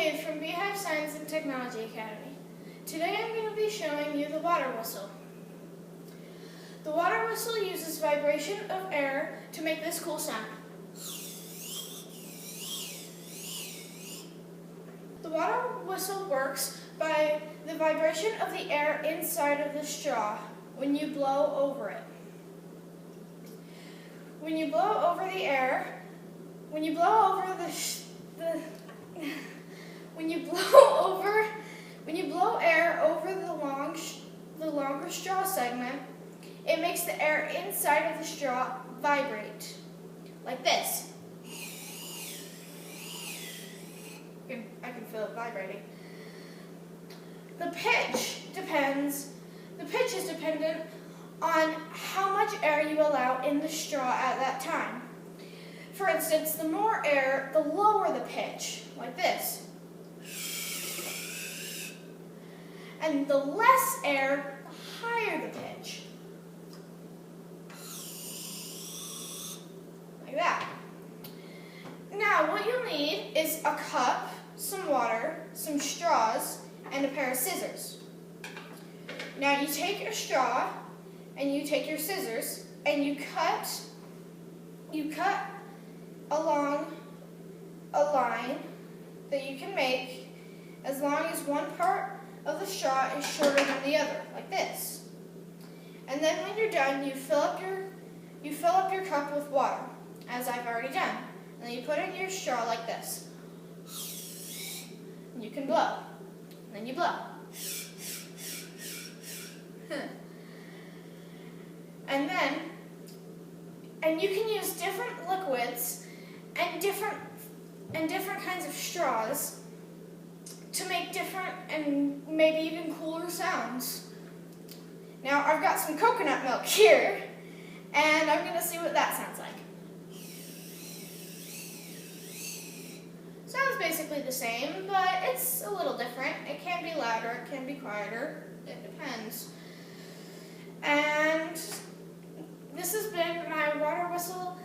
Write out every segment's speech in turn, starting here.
Dave from Beehive Science and Technology Academy. Today I'm going to be showing you the water whistle. The water whistle uses vibration of air to make this cool sound. The water whistle works by the vibration of the air inside of the straw when you blow over it. When you blow over the air, when you blow air over the longer straw segment, it makes the air inside of the straw vibrate, like this. I can feel it vibrating. The pitch is dependent on how much air you allow in the straw at that time. For instance, the more air, the lower the pitch, like this. And the less air, the higher the pitch. Like that. Now, what you'll need is a cup, some water, some straws, and a pair of scissors. Now, you take your straw, and you take your scissors, and you cut along a line that you can make as long as one part of the straw is shorter than the other, like this. And then when you're done, you fill up your cup with water, as I've already done. And then you put in your straw like this. And you can blow. And then you blow. And you can use different liquids and different kinds of straws to make different and maybe even cooler sounds. Now I've got some coconut milk here, and I'm going to see what that sounds like. Sounds basically the same, but it's a little different. It can be louder, it can be quieter, it depends. And this has been my water whistle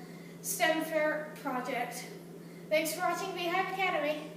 STEM fair project. Thanks for watching Beehive Academy.